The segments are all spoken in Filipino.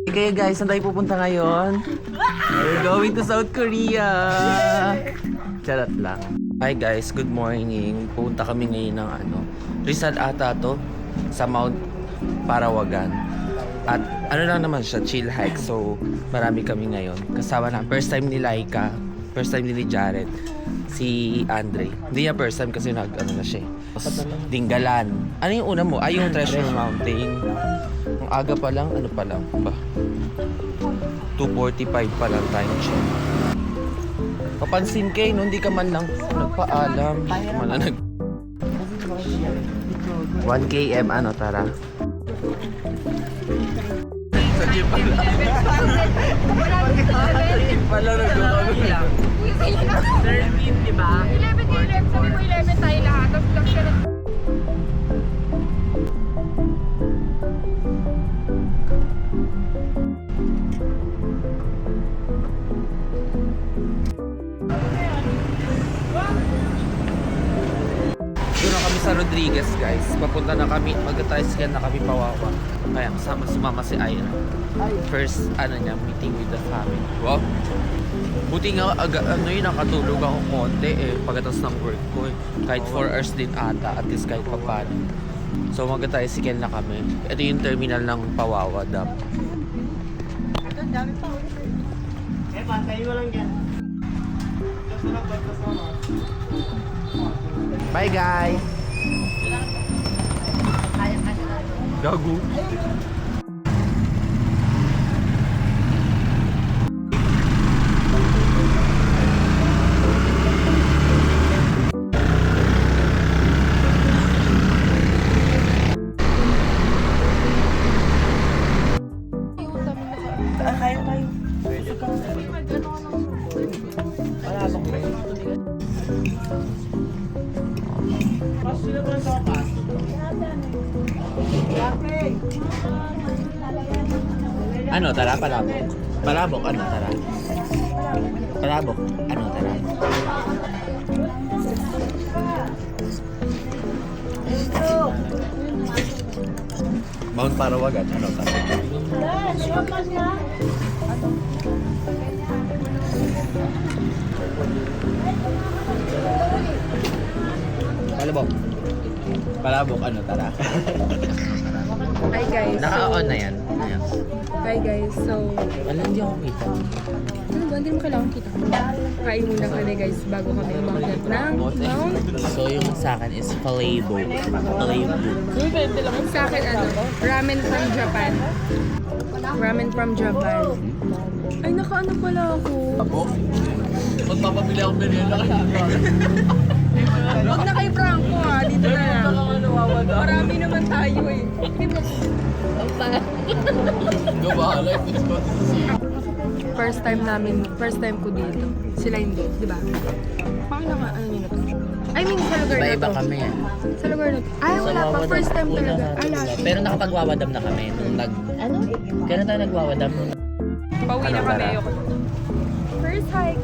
Okay guys, saan tayo pupunta ngayon? We're going to South Korea! Charot lang. Hi guys, good morning. Pupunta kami ngayon ng Rizal ata to, sa Mount Parawagan. At ano lang naman siya, chill hike. So, marami kami ngayon. Kasama na, first time ni Laika, first time ni Jared, si Andre. Hindi niya first time kasi na siya. Dinggalan. Ano yung una mo? Ay, yung Treasure Mountain. Ang aga pa lang, ano pa lang ba? 2:45 pa lang time check. Papansin kayo, no? Hindi ka man lang nagpaalam. Man lang 1 km, tara. Sa jeep pala. Sa jeep pala nag-gawin. 13, di ba? 11, sabi mo 11 tayo lahat. Tapos lang siya ng... Doon na kami sa Rodriguez, guys. Papunta na kami, mag-tricycle na kami pawawa. Kaya sumama si Ira. First, meeting with the family. Wow! Buti nga, nakatulog ako konti pagkatapos ng work ko Kahit 4 hours din ata, at least kahit papano. So mag-tricycle na kami. Ito yung terminal ng Pawawa Dam. Pantay mo lang yan. Bye guys! Gago! Tara, palabok. Palabok, tara. Palabok, tara. Mount Parawagan, tara. Palabok. Palabok, tara. Hi guys. Naka-on na yan. Ayan. Hi guys. So, Hindi ako kita. ano ba? Hindi mo kailangan kita. Kain muna kami guys bago kami umakyat ng Mount. So yung sa akin is Palebo. Sa akin ramen from Japan. Ramen from Japan. Ay, nakaano pala ako. Ako? Magpapabili ako merienda kaya Huwag na kay Franco dito na lang. Marami naman tayo Gabahala, first time ko dito. Sila hindi, di ba? Paano nga, nyo na to? I mean, sa lugar na Iba to. kami Sa lugar na to. Ay, wala pa. First time talaga. Ay, last. Pero nakapagwawadam na kami nung Kailan tayo nagwawadam? Pauwi na kami. First hike.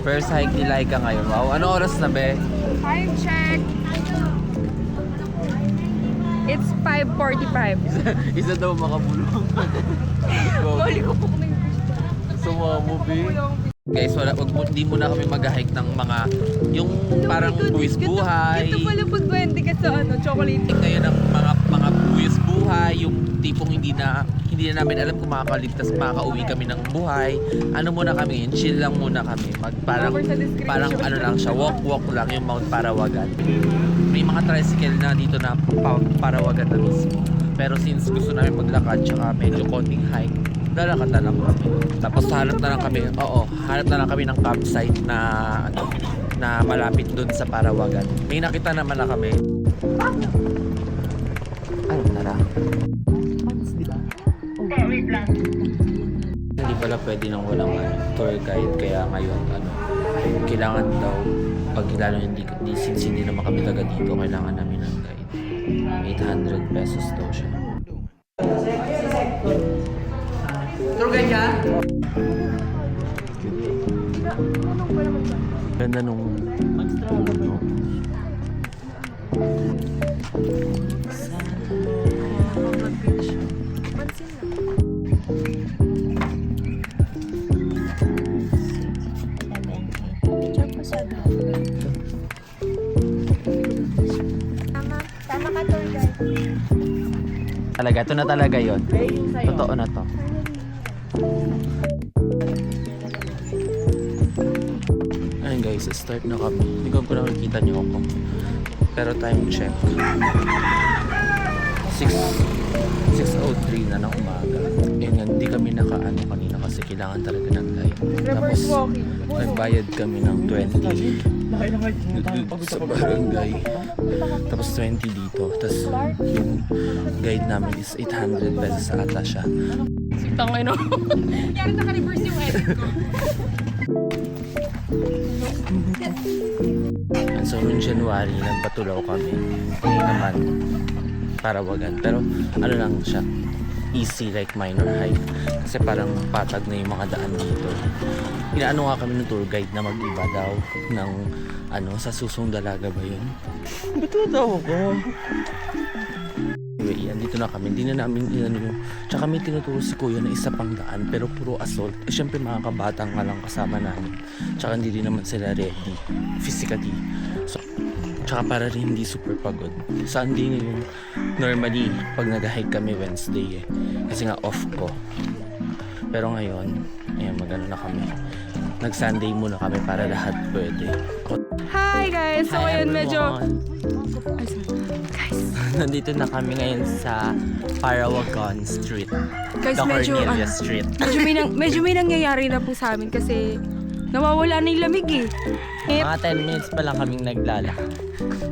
First hike ni Laika ngayon. Wow, ano oras na be? Time check. It's 5:45. Isa daw makabulong. Bali ko po kung Suma mo, be. Guys, hindi muna kami mag-hike ng mga yung parang buwis buhay. Ito pala pag 20 ka sa chocolate. Ngayon ang mga buwis buhay, yung tipong hindi na namin alam kung makakaligtas, makakauwi kami ng buhay. Ano muna kami, chill lang muna kami. Parang lang siya, walk lang yung Mount Parawagan. May mga tricycle na dito na Parawagan na mismo. Pero since gusto namin maglakad tsaka medyo konting hike, lalakad na lang kami. Tapos hanap na lang kami ng campsite na na malapit dun sa Parawagan. May nakita naman na kami. Tara. Hindi pala pwede nang walang tour guide, kaya ngayon kailangan daw pag lalo since hindi naman kami taga dito, kailangan namin ng guide. 800 pesos daw siya. Tour guide ka? Ganda nung puno. Talaga, ito na talaga yun. Totoo na to. Ayun guys, start na kami. Hindi ko na makikita niyo ako. Pero time check. 6:03 na ng umaga. Ayun nga, hindi kami nakaano kanina kasi kailangan talaga ng light. Tapos, nagbayad kami ng 20 sa barangay. Tapos 20 dito. Tapos yung guide namin is 800 pesos ata siya. Tangay no. Yan, naka-reverse yung edit ko. And so, noong January, nagpatulaw kami. Ngayon naman, Parawagan. Pero ano lang siya, easy like minor hike. Kasi parang patag na yung mga daan dito. Inaano nga kami ng tour guide na mag-iba daw ng ano, sa Susong Dalaga ba yun? Ba't daw ako? Anyway, andito na kami. Hindi na namin inano yung... Tsaka may tinuturo si Kuya na isa pang daan pero puro assault. Eh, syempre mga kabatang nga lang kasama namin. Tsaka hindi rin naman sila ready physically. So, tsaka para rin hindi super pagod. Sunday ngayon, normally pag nag-hike kami Wednesday eh. Kasi nga off ko. Pero ngayon, ayan, magano na kami. Nag-Sunday muna kami para lahat pwede. Hi guys! So Hi, ayun, medyo... everyone. Ay, sorry. Guys, Nandito na kami ngayon sa Parawagan Street. guys, The medyo... Cornelia Street. medyo may nangyayari na po sa amin kasi nawawala na yung lamig eh. Mga 10 minutes pa lang kaming naglalakad.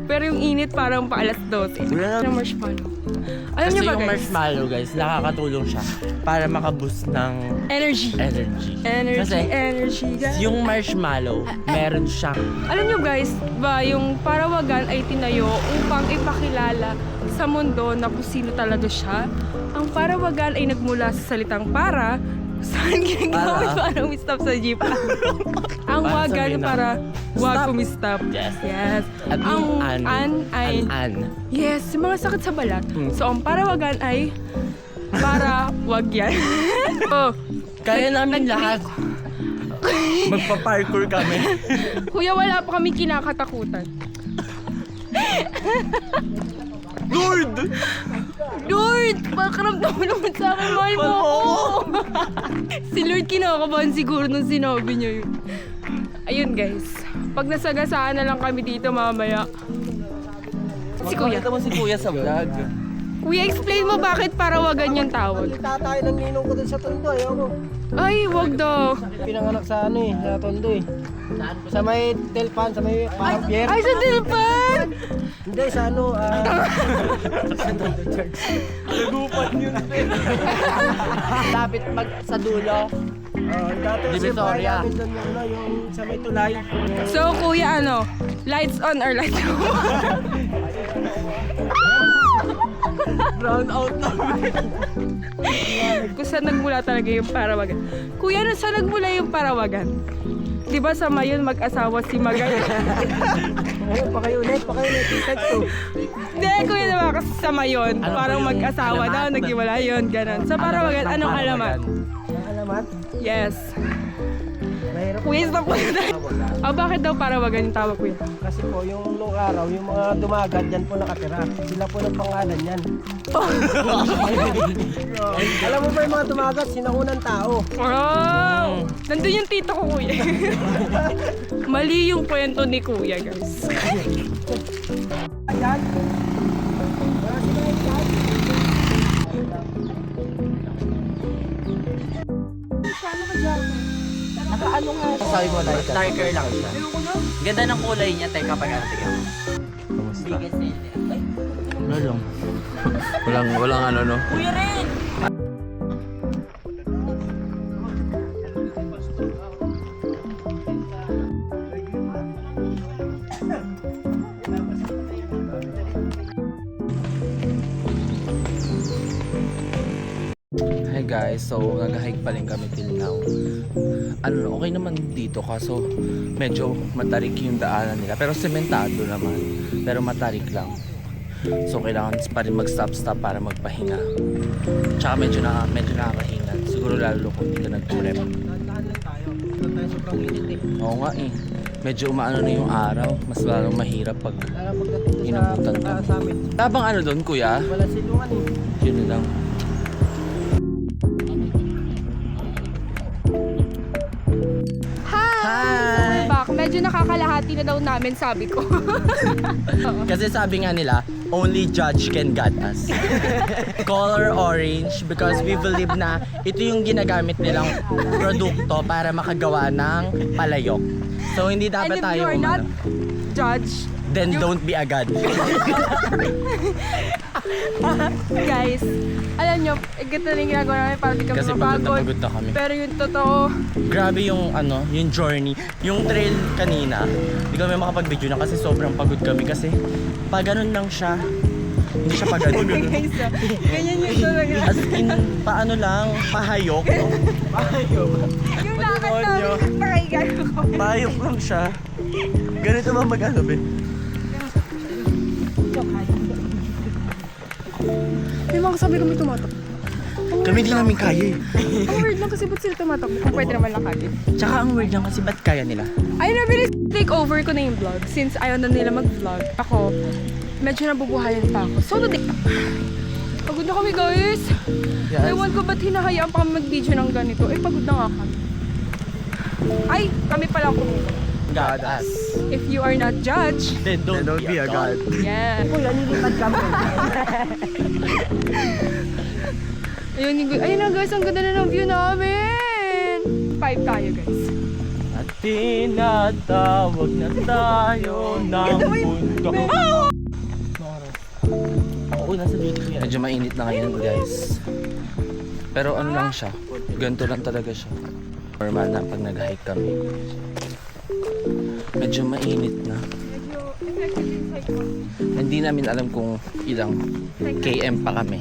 Pero yung init parang pa alas 12. Wala na- Yung marshmallow. Alam Kasi niyo ba yung guys? marshmallow guys, nakakatulong siya para makaboost ng Energy. energy. Energy, Kasi energy guys. yung marshmallow, meron siyang Alam nyo guys, ba yung Parawagan ay tinayo upang ipakilala sa mundo na kung sino talaga siya. Ang Parawagan ay nagmula sa salitang para, saan ginagawa Para? para umistop sa jeep. Ang Para wagan sabihin na, para wag stop. umistop. Yes. Yes. At yung Ang ay an. yes, yung mga sakit sa balat. Hmm. So ang Parawagan ay para wag yan. Oh, Kaya namin lahat. Magpa-parkour kami. kuya, wala pa kami kinakatakutan. Lord! Lord! Pakaramdam mo naman sa akin, mahal mo ako! Si Lord kinakabahan siguro nung sinabi niya yun. Ayun guys, pag nasagasaan na lang kami dito mamaya. Si Kuya. Makita mo si Kuya sa vlog. Kuya, explain mo bakit Parawagan yung tawag. Tatay ng ninong ko dun sa Tondo, ayoko. Ay, wag daw. Pinanganak sa ano eh, sa Tondo eh. Sa may Telpan, sa may parang pier. Ay, sa Dilpan! Hindi, sa ano, sa Tondo Church. Nagupan yun. Lapit sa dulo. Dati kasi Divisoria. bahay namin doon yung, ano, yung sa may tulay. So, Kuya, ano? Lights on or lights off? Brown out na. Kung saan nagmula talaga yung Parawagan. Kuya, saan nagmula yung Parawagan? Di ba sa Mayon mag-asawa si Magay? Ayun, pakayulit, Tag to. Hindi, kuya naman kasi sa Mayon. Ano Parang po yung mag-asawa daw, alamat? naghiwalay yun, ganun. Sa Parawagan, anong alamat? Ang alamat, Yes. mahirap. Kuya, stop po na. Bakit daw Parawagan yung tawag, kuya? Kasi po, yung nung araw, yung mga dumagat, dyan po nakatira. Sila po ng pangalan yan. Alam mo ba yung mga dumagat, sinaunang tao. Wow! Nandun yung tito ko, kuya. Mali yung kwento ni kuya, guys. Ayan. Wala sila yung dyan. Nakaano nga siya. Sabi mo like that. Darker lang siya. Ganda ng kulay niya. Teka, pag-arating ako. Kamusta? Biggest na yun. Ay, Wala lang. walang ano no. kuya rin! Hi guys, so nag-hike pa rin kami till now. Ano, okay naman dito kaso medyo matarik yung daanan nila. Pero sementado naman. Pero matarik lang. So kailangan pa rin mag-stop-stop para magpahinga. Tsaka medyo nakakahinga. Siguro lalo kung hindi ka nag-trip. Dahan-dahan lang tayo. Dahan tayo sobrang init eh. Oo nga eh. medyo umaano na yung araw. Mas lalong mahirap pag Pagdating doon Inabutan ka. sa amin. tabang ano doon, kuya? Wala silungan eh. Yun lang. Hi! We're back. Medyo nakakalahati na daw namin, sabi ko. Kasi sabi nga nila, only judge can guide us. Color orange because we believe na ito yung ginagamit nilang produkto para makagawa ng palayok. So hindi And dapat if tayo you are not umano. judge, Then don't be a god. guys, alam nyo, ganito na yung ginagawa namin para di kami Kasi pagod mapagod. na kami. Pero yung totoo, Grabe yung ano, yung journey. Yung trail kanina, hindi kami makapag-video na kasi sobrang pagod kami kasi pag ganun lang siya. Hindi siya pag ganun. guys, ganyan yung talaga. As in, paano lang, pahayok. No? Yung lakad namin, pakaigan ko. Pahayok lang siya. Ganito ba mag-ano, be? May mga kasabi kami tumatak. Kami di namin kaya eh. Ang weird lang kasi ba't sila tumatakbo kung pwede naman lakadin. Tsaka ang weird lang kasi ba't kaya nila? Ay, nabilis take over ko na yung vlog since ayaw na nila mag-vlog. Ako, medyo nabubuhayan pa ako. So, today, pagod na kami guys. Yes. Ewan ko ba't hinahayaan pa kami mag-video ng ganito. Eh, pagod na nga kami. Ay, kami pala kumuha. God us. If you are not judged, Then don't be a god. yeah. Ayun na guys, ang ganda na ng view namin. 5 tayo guys. At tinatawag na tayo ng mundo. Oo, nasa dito yan. Medyo mainit na ngayon guys. Pero ano lang siya, ganito lang talaga siya. Normal na pag nag-hike kami. Medyo mainit na. Medyo effective yung cycle. Hindi namin alam kung ilang km pa kami.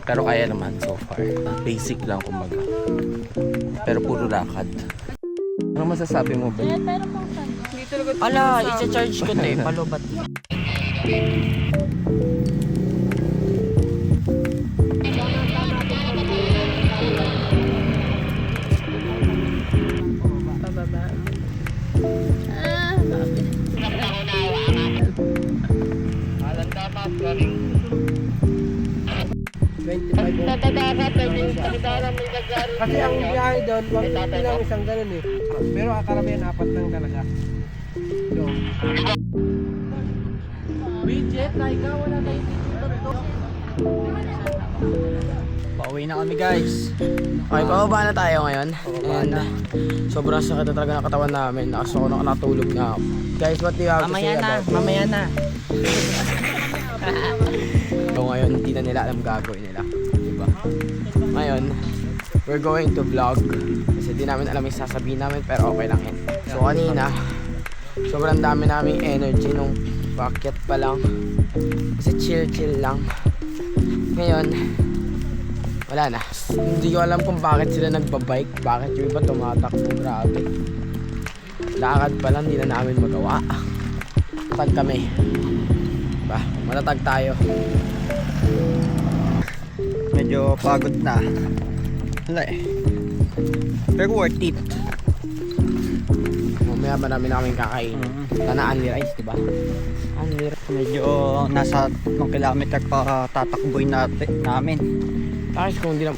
Pero kaya naman so far. Basic lang kumbaga. Pero puro lakad. Ano masasabi mo ba? Hindi talaga Ala, isa-charge ko to eh. Palubat. pababa. 25 Kasi ang biyahe doon, 150 lang isang ganun eh. Pero karamihan 4 lang talaga. So, Pauwi na kami guys. Okay, pababa na tayo ngayon. And sobrang sakit na talaga ng katawan namin. Ako nakatulog na ako. Guys, what do you have to say about it? mamaya na. So ngayon, hindi na nila alam gagawin nila. Diba? Ngayon, we're going to vlog. Kasi di namin alam yung sasabihin namin, pero okay lang yan. So kanina, sobrang dami naming energy nung packet pa lang. Kasi chill lang. Ngayon, wala na. Hindi ko alam kung bakit sila nagbabike. Bakit yung iba tumatakbo. Grabe. Lakad pa lang, di na namin magawa. Tag kami. Diba? Matatag tayo. Medyo pagod na. Wala eh. Pero worth it. Mamaya marami na kaming kakain. Sana Anli Rice, diba? Anli Rice. Medyo nasa 1 kilometer pa tatakboy namin. Tapos kung hindi na